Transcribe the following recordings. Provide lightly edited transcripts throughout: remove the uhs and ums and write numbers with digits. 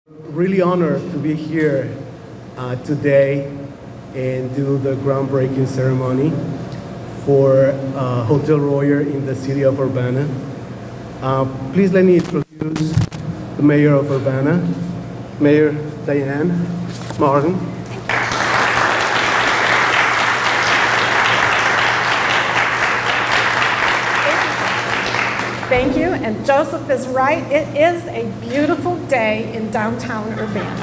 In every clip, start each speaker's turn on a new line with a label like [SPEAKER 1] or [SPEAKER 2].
[SPEAKER 1] Really honored to be here today and do the groundbreaking ceremony for Hotel Royer in the city of Urbana. Please let me introduce the mayor of Urbana, Mayor Diane, Marlin.
[SPEAKER 2] Thank you, and Joseph is right. It is a beautiful day in downtown Urbana.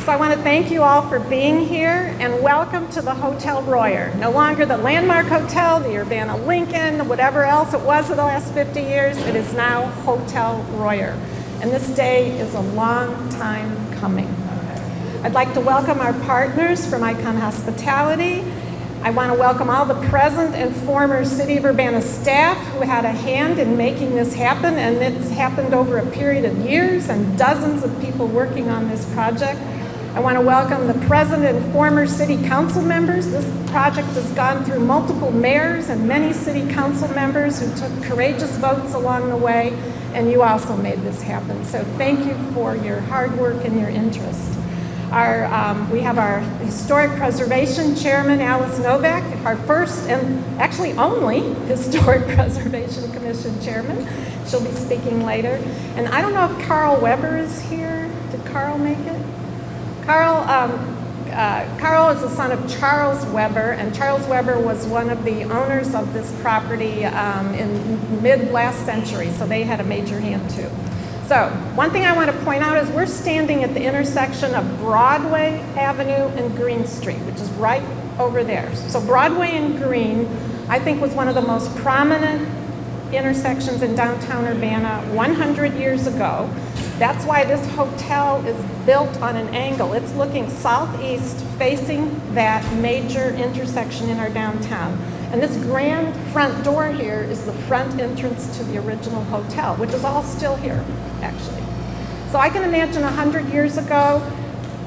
[SPEAKER 2] So I want to thank you all for being here, and welcome to the Hotel Royer. No longer the Landmark Hotel, the Urbana Lincoln, whatever else it was in the last 50 years, it is now Hotel Royer. And this day is a long time coming. I'd like to welcome our partners from Icon Hospitality. I want to welcome all the present and former City of Urbana staff who had a hand in making this happen, and it's happened over a period of years and dozens of people working on this project. I want to welcome the present and former city council members. This project has gone through multiple mayors and many city council members who took courageous votes along the way, and you also made this happen. So thank you for your hard work and your interest. We have our Historic Preservation Chairman, Alice Novak, our first and actually only Historic Preservation Commission Chairman. She'll be speaking later. And I don't know if Carl Weber is here. Did Carl make it? Carl is the son of Charles Weber, and Charles Weber was one of the owners of this property in mid-last century, so they had a major hand too. So, one thing I want to point out is we're standing at the intersection of Broadway Avenue and Green Street, which is right over there. So Broadway and Green, I think, was one of the most prominent intersections in downtown Urbana 100 years ago. That's why this hotel is built on an angle. It's looking southeast, facing that major intersection in our downtown. And this grand front door here is the front entrance to the original hotel, which is all still here, actually. So I can imagine 100 years ago,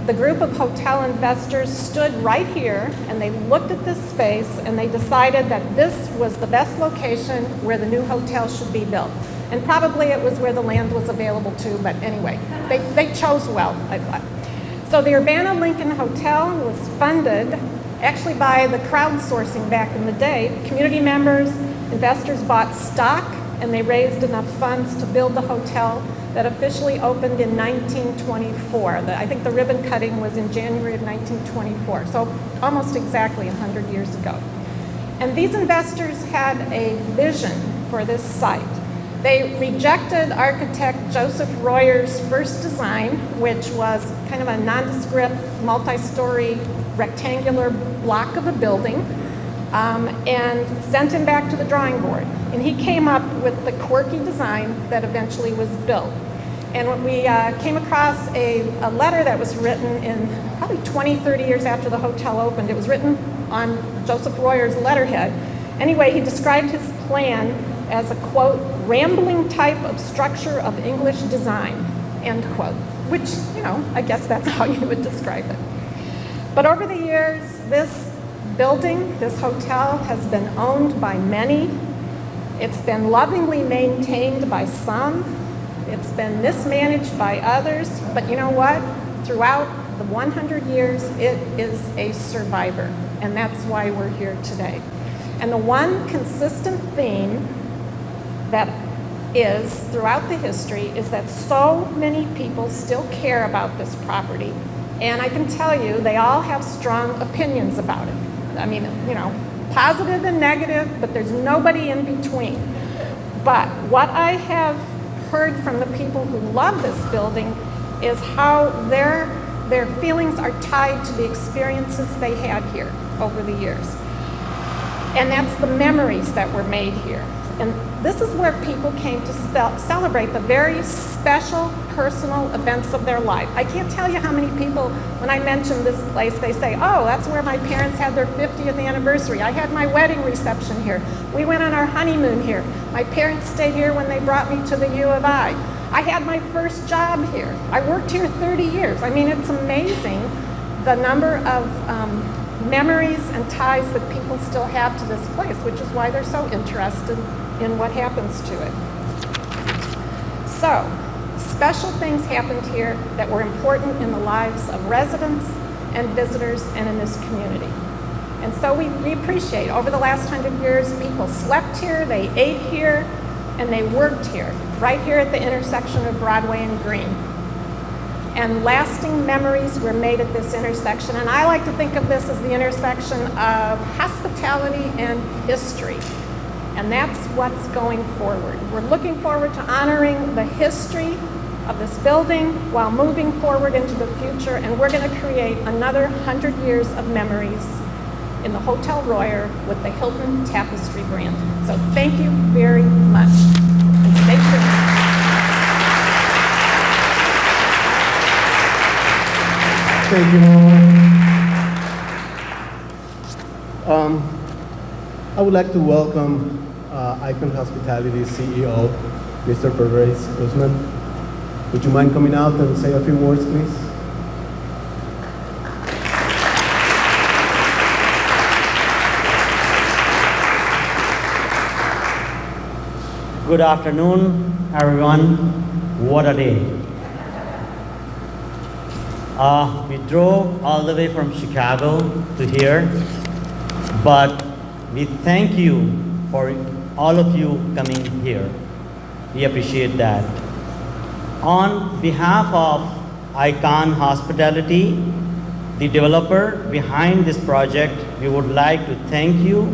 [SPEAKER 2] the group of hotel investors stood right here and they looked at this space and they decided that this was the best location where the new hotel should be built. And probably it was where the land was available too, but anyway, they chose well, I thought. So the Urbana Lincoln Hotel was funded actually by the crowdsourcing back in the day. Community members, investors bought stock, and they raised enough funds to build the hotel that officially opened in 1924. I think the ribbon cutting was in January of 1924, so almost exactly 100 years ago. And these investors had a vision for this site. They rejected architect Joseph Royer's first design, which was kind of a nondescript, multi-story, rectangular block of a building, and sent him back to the drawing board. And he came up with the quirky design that eventually was built. And we came across a letter that was written in probably 20, 30 years after the hotel opened. It was written on Joseph Royer's letterhead. Anyway, he described his plan as a, quote, rambling type of structure of English design, end quote, which, I guess that's how you would describe it. But over the years, this building, this hotel, has been owned by many. It's been lovingly maintained by some. It's been mismanaged by others. But you know what? Throughout the 100 years, it is a survivor. And that's why we're here today. And the one consistent theme that is throughout the history is that so many people still care about this property. And I can tell you, they all have strong opinions about it. I mean, positive and negative, but there's nobody in between. But what I have heard from the people who love this building is how their feelings are tied to the experiences they had here over the years. And that's the memories that were made here. And this is where people came to celebrate the very special personal events of their life. I can't tell you how many people, when I mention this place, they say, oh, that's where my parents had their 50th anniversary. I had my wedding reception here. We went on our honeymoon here. My parents stayed here when they brought me to the U of I. I had my first job here. I worked here 30 years. I mean, it's amazing the number of memories and ties that people still have to this place, which is why they're so interested in what happens to it. So, special things happened here that were important in the lives of residents and visitors and in this community. And so we appreciate, over the last 100 years, people slept here, they ate here, and they worked here, right here at the intersection of Broadway and Green. And lasting memories were made at this intersection. And I like to think of this as the intersection of hospitality and history. And that's what's going forward. We're looking forward to honoring the history of this building while moving forward into the future. And we're going to create another 100 years of memories in the Hotel Royer with the Hilton Tapestry brand. So thank you very much. And stay tuned.
[SPEAKER 1] Thank you, Mom. I would like to welcome Icon Hospitality's CEO, Mr. Pervaiz, Usman. Would you mind coming out and say a few words, please?
[SPEAKER 3] Good afternoon, everyone. What a day. We drove all the way from Chicago to here, but we thank you for all of you coming here. We appreciate that. On behalf of Icon Hospitality, the developer behind this project, we would like to thank you,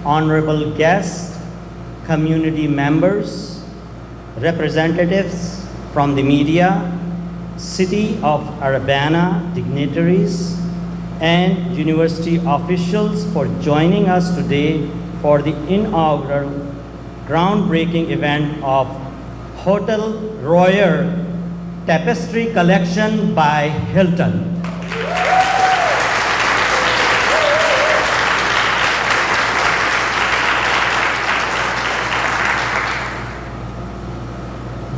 [SPEAKER 3] honorable guests, community members, representatives from the media, City of Urbana dignitaries, and university officials for joining us today for the inaugural groundbreaking event of Hotel Royer Tapestry Collection by Hilton.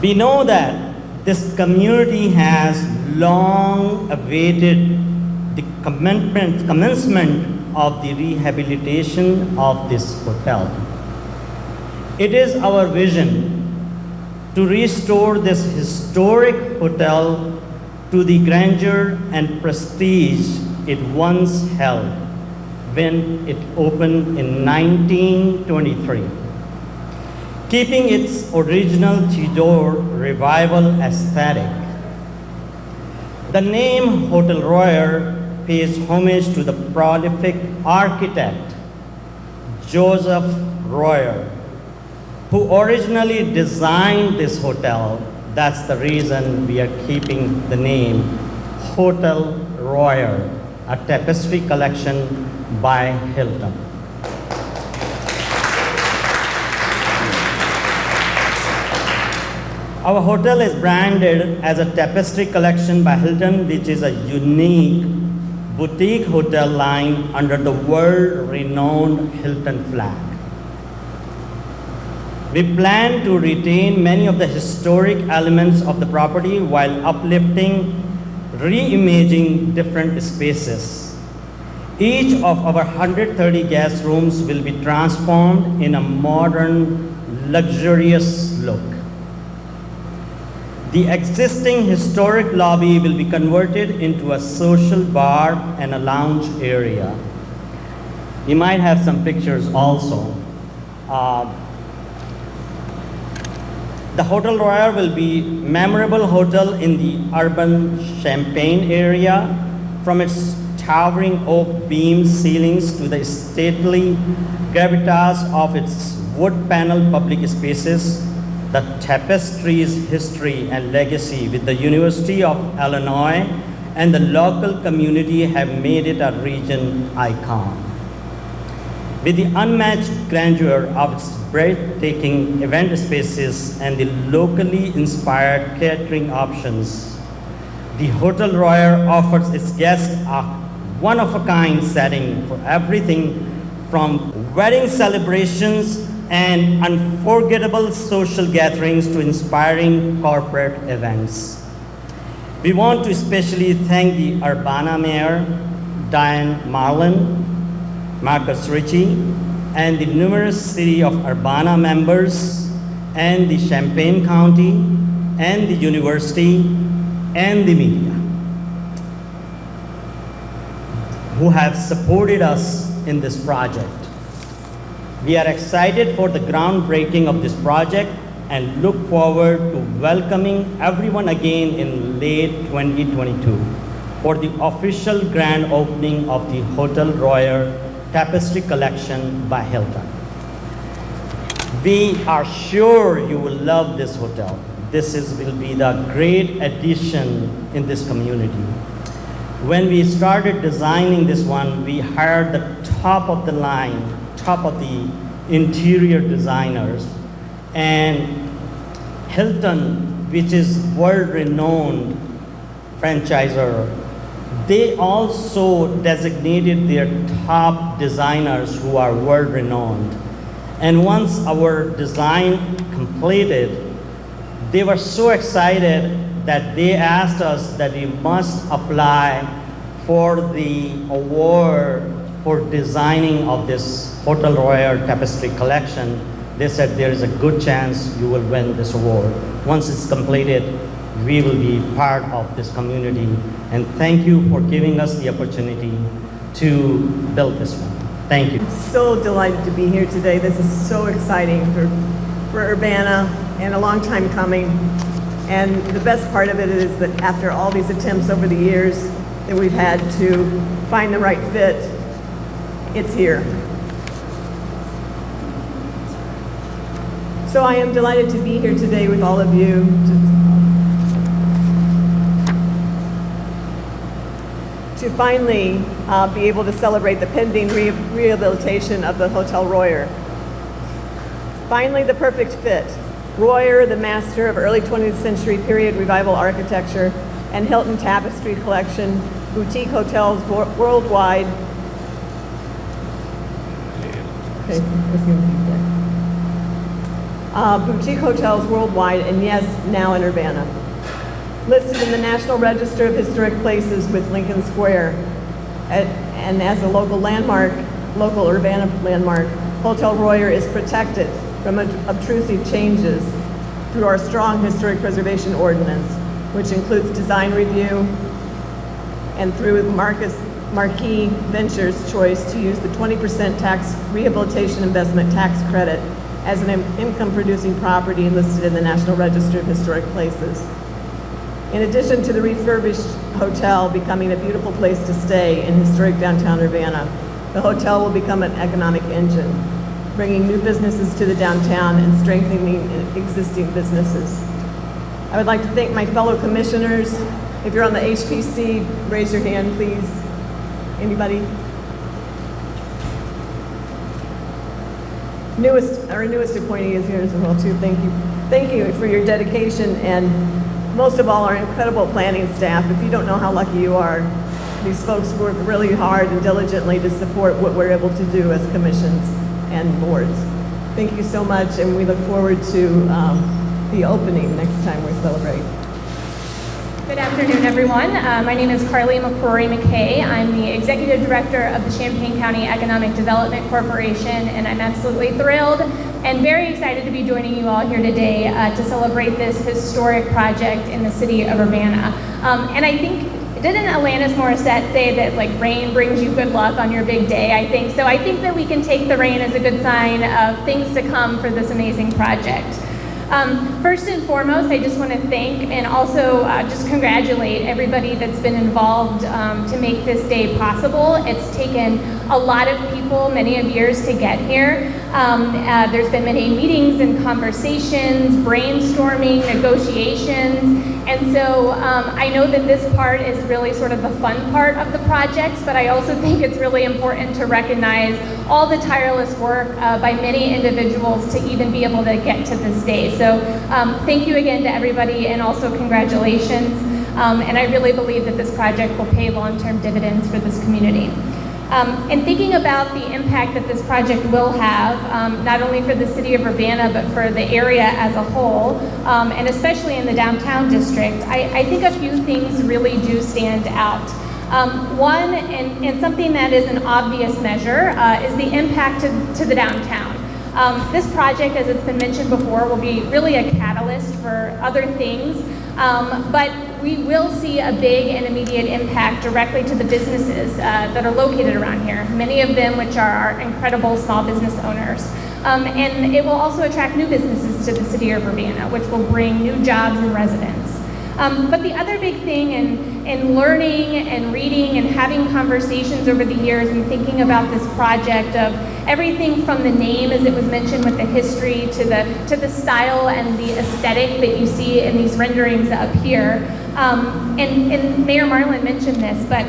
[SPEAKER 3] We know that this community has long awaited the commencement of the rehabilitation of this hotel. It is our vision to restore this historic hotel to the grandeur and prestige it once held when it opened in 1923. Keeping its original Tudor revival aesthetic. The name Hotel Royer pays homage to the prolific architect Joseph Royer, who originally designed this hotel. That's the reason we are keeping the name Hotel Royer, a tapestry collection by Hilton. Our hotel is branded as a tapestry collection by Hilton, which is a unique boutique hotel line under the world-renowned Hilton flag. We plan to retain many of the historic elements of the property while uplifting, reimaging different spaces. Each of our 130 guest rooms will be transformed in a modern, luxurious look. The existing historic lobby will be converted into a social bar and a lounge area. You might have some pictures also. The Hotel Royer will be a memorable hotel in the urban Champaign area, from its towering oak beam ceilings to the stately gravitas of its wood panel public spaces. The tapestry's history and legacy with the University of Illinois and the local community have made it a region icon. With the unmatched grandeur of its breathtaking event spaces and the locally inspired catering options, the Hotel Royer offers its guests a one-of-a-kind setting for everything from wedding celebrations and unforgettable social gatherings to inspiring corporate events. We want to especially thank the Urbana Mayor, Diane Marlin, Marcus Ritchie, and the numerous city of Urbana members, and the Champaign County, and the university, and the media, who have supported us in this project. We are excited for the groundbreaking of this project and look forward to welcoming everyone again in late 2022 for the official grand opening of the Hotel Royer Tapestry Collection by Hilton. We are sure you will love this hotel. Will be the great addition in this community. When we started designing this one, we hired the top of the interior designers, and Hilton, which is world-renowned franchisor, they also designated their top designers who are world-renowned. And once our design completed, they were so excited that they asked us that we must apply for the award for designing of this Hotel Royer Tapestry Collection. They said there is a good chance you will win this award. Once it's completed, we will be part of this community. And thank you for giving us the opportunity to build this one. Thank you.
[SPEAKER 4] I'm so delighted to be here today. This is so exciting for Urbana and a long time coming. And the best part of it is that after all these attempts over the years that we've had to find the right fit, it's here. So I am delighted to be here today with all of you to finally be able to celebrate the pending rehabilitation of the Hotel Royer. Finally, the perfect fit. Royer, the master of early 20th century period revival architecture, and Hilton Tapestry Collection, boutique hotels worldwide. Okay, let's go deep there. Boutique hotels worldwide, and yes, now in Urbana. Listed in the National Register of Historic Places with Lincoln Square, and as a local landmark, local Urbana landmark, Hotel Royer is protected from obtrusive changes through our strong historic preservation ordinance, which includes design review, and through Marquis Ventures' choice to use the 20% tax rehabilitation investment tax credit as an income-producing property listed in the National Register of Historic Places. In addition to the refurbished hotel becoming a beautiful place to stay in historic downtown Urbana, the hotel will become an economic engine, bringing new businesses to the downtown and strengthening existing businesses. I would like to thank my fellow commissioners. If you're on the HPC, raise your hand, please. Anybody? Our newest appointee is here as well, too. Thank you. Thank you for your dedication, and most of all, our incredible planning staff. If you don't know how lucky you are, these folks work really hard and diligently to support what we're able to do as commissions and boards. Thank you so much, and we look forward to the opening next time we celebrate.
[SPEAKER 5] Good afternoon, everyone. My name is McCrory McKay. I'm the Executive Director of the Champaign County Economic Development Corporation, and I'm absolutely thrilled and very excited to be joining you all here today to celebrate this historic project in the city of Urbana. And I think, didn't Alanis Morissette say that like rain brings you good luck on your big day? I think so. I think that we can take the rain as a good sign of things to come for this amazing project. First and foremost, I just want to thank and also just congratulate everybody that's been involved to make this day possible. It's taken a lot of people, many of years to get here. There's been many meetings and conversations, brainstorming, negotiations, and so I know that this part is really sort of the fun part of the project, but I also think it's really important to recognize all the tireless work by many individuals to even be able to get to this day. So thank you again to everybody, and also congratulations. And I really believe that this project will pay long-term dividends for this community. And thinking about the impact that this project will have, not only for the city of Urbana, but for the area as a whole, and especially in the downtown district, I think a few things really do stand out. One, and something that is an obvious measure, is the impact to the downtown. This project, as it's been mentioned before, will be really a catalyst for other things, but we will see a big and immediate impact directly to the businesses that are located around here, many of them which are our incredible small business owners. And it will also attract new businesses to the city of Urbana, which will bring new jobs and residents. But the other big thing in learning and reading and having conversations over the years and thinking about this project of everything from the name, as it was mentioned, with the history to the style and the aesthetic that you see in these renderings up here. And Mayor Marlin mentioned this, but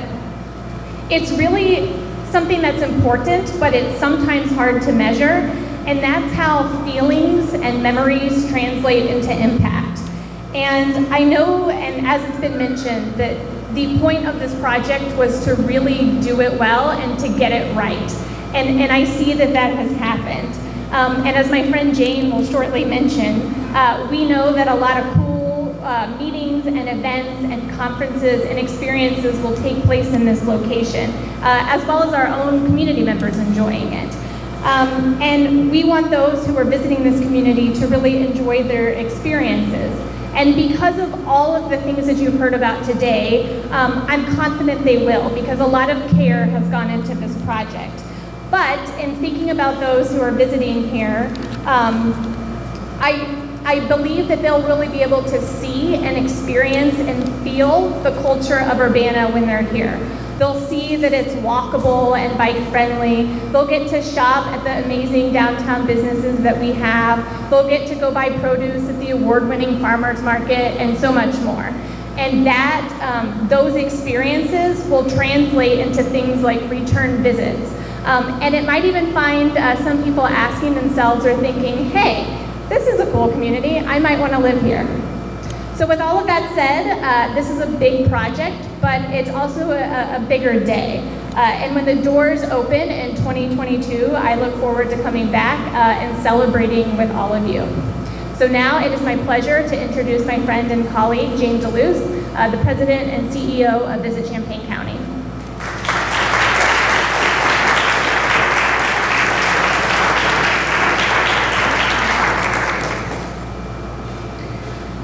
[SPEAKER 5] it's really something that's important, but it's sometimes hard to measure, and that's how feelings and memories translate into impact. And I know, and as it's been mentioned, that the point of this project was to really do it well and to get it right. And I see that that has happened. And as my friend Jayne will shortly mention, we know that a lot of cool meetings and events and conferences and experiences will take place in this location, as well as our own community members enjoying it. And we want those who are visiting this community to really enjoy their experiences. And because of all of the things that you've heard about today, I'm confident they will, because a lot of care has gone into this project. But in thinking about those who are visiting here, I believe that they'll really be able to see and experience and feel the culture of Urbana when they're here. They'll see that it's walkable and bike-friendly. They'll get to shop at the amazing downtown businesses that we have. They'll get to go buy produce at the award-winning farmers market and so much more. And that, those experiences will translate into things like return visits. And it might even find some people asking themselves or thinking, hey, this is a cool community, I might want to live here. So with all of that said, this is a big project, but it's also a bigger day. And when the doors open in 2022, I look forward to coming back and celebrating with all of you. So now it is my pleasure to introduce my friend and colleague, Jayne DeLuce, the President and CEO of Visit Champaign County.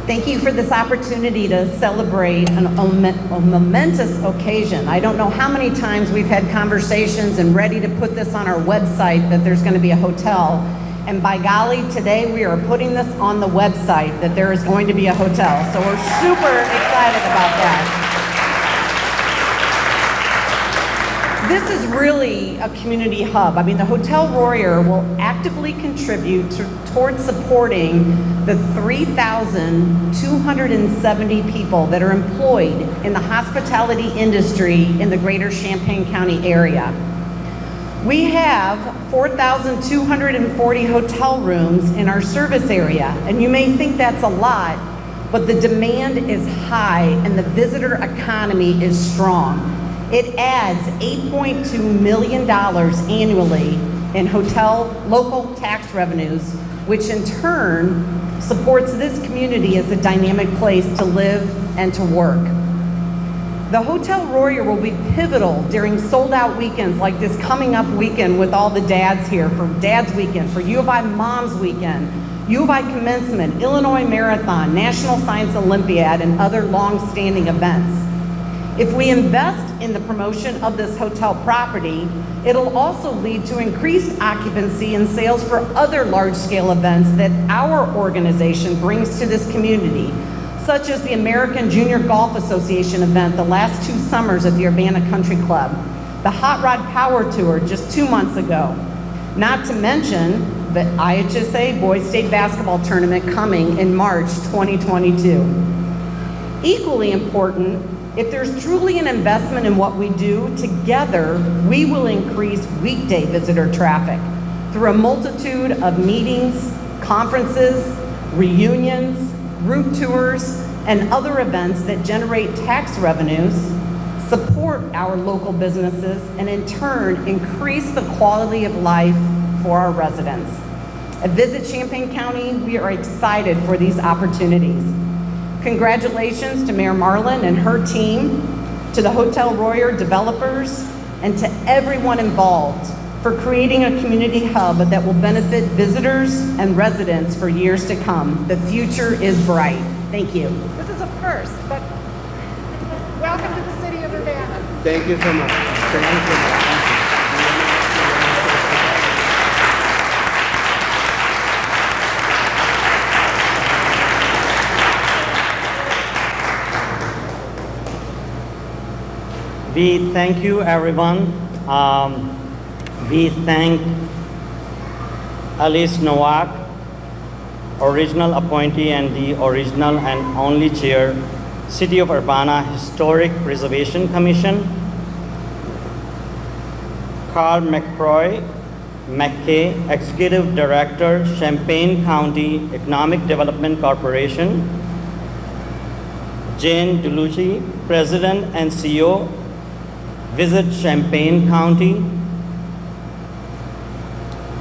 [SPEAKER 6] Thank you for this opportunity to celebrate a momentous occasion. I don't know how many times we've had conversations and ready to put this on our website that there's going to be a hotel. And by golly, today we are putting this on the website that there is going to be a hotel. So we're super excited about that. This is really a community hub. I mean, the Hotel Royer will actively contribute towards supporting the 3,270 people that are employed in the hospitality industry in the greater Champaign County area. We have 4,240 hotel rooms in our service area, and you may think that's a lot, but the demand is high and the visitor economy is strong. It adds $8.2 million annually in hotel local tax revenues, which in turn supports this community as a dynamic place to live and to work. The Hotel Royer will be pivotal during sold-out weekends like this coming up weekend with all the dads here, for Dad's Weekend, for U of I Mom's Weekend, U of I Commencement, Illinois Marathon, National Science Olympiad, and other long-standing events. If we invest in the promotion of this hotel property, it'll also lead to increased occupancy and sales for other large-scale events that our organization brings to this community, such as the American Junior Golf Association event the last 2 summers at the Urbana Country Club, the Hot Rod Power Tour just 2 months ago, not to mention the IHSA Boys State Basketball Tournament coming in March 2022. Equally important, if there's truly an investment in what we do, together we will increase weekday visitor traffic through a multitude of meetings, conferences, reunions, group tours, and other events that generate tax revenues, support our local businesses, and in turn increase the quality of life for our residents. At Visit Champaign County, we are excited for these opportunities. Congratulations to Mayor Marlin and her team to the Hotel Royer developers, and to everyone involved for creating a community hub that will benefit visitors and residents for years to come. The future is bright. Thank you.
[SPEAKER 2] This is a first, but welcome to the city of Urbana.
[SPEAKER 1] Thank you so much. Thank you so much.
[SPEAKER 3] We thank you, everyone. We thank Alice Novak, original appointee and the original and only chair, City of Urbana Historic Preservation Commission, Carl McCrory, McKay, Executive Director, Champaign County Economic Development Corporation, Jayne DeLuce, President and CEO, Visit Champaign County,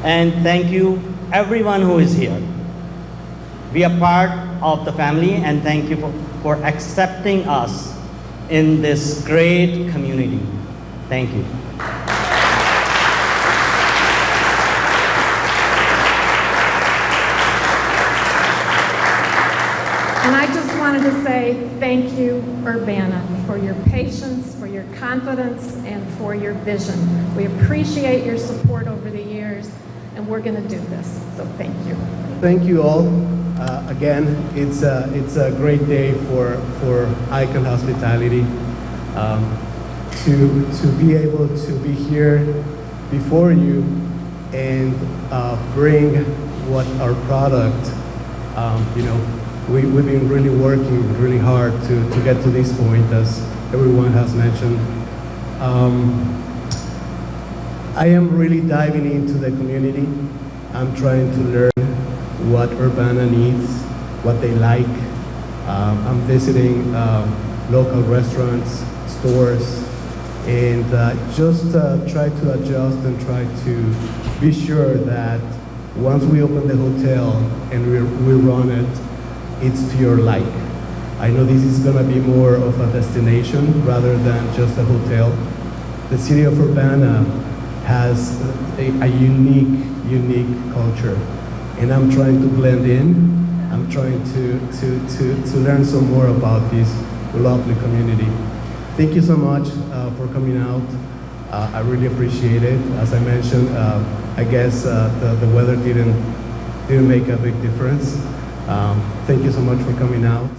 [SPEAKER 3] and thank you everyone who is here. We are part of the family, and thank you for accepting us in this great community. Thank you.
[SPEAKER 2] And I just wanted to say thank you, Urbana, for your patience, for your confidence, and for your vision. We appreciate your support over the years, and we're going to do this. So thank you.
[SPEAKER 1] Thank you all. Again, it's a great day for Icon Hospitality. To be able to be here before you and bring what our product, we've been really working really hard to get to this point, as everyone has mentioned. I am really diving into the community. I'm trying to learn what Urbana needs, what they like. I'm visiting local restaurants, stores, and just try to adjust and try to be sure that once we open the hotel and we run it, it's to your like. I know this is gonna be more of a destination rather than just a hotel. The city of Urbana has a unique culture, and I'm trying to blend in. I'm trying to learn some more about this lovely community. Thank you so much for coming out. I really appreciate it. As I mentioned, I guess the weather didn't make a big difference. Thank you so much for coming out.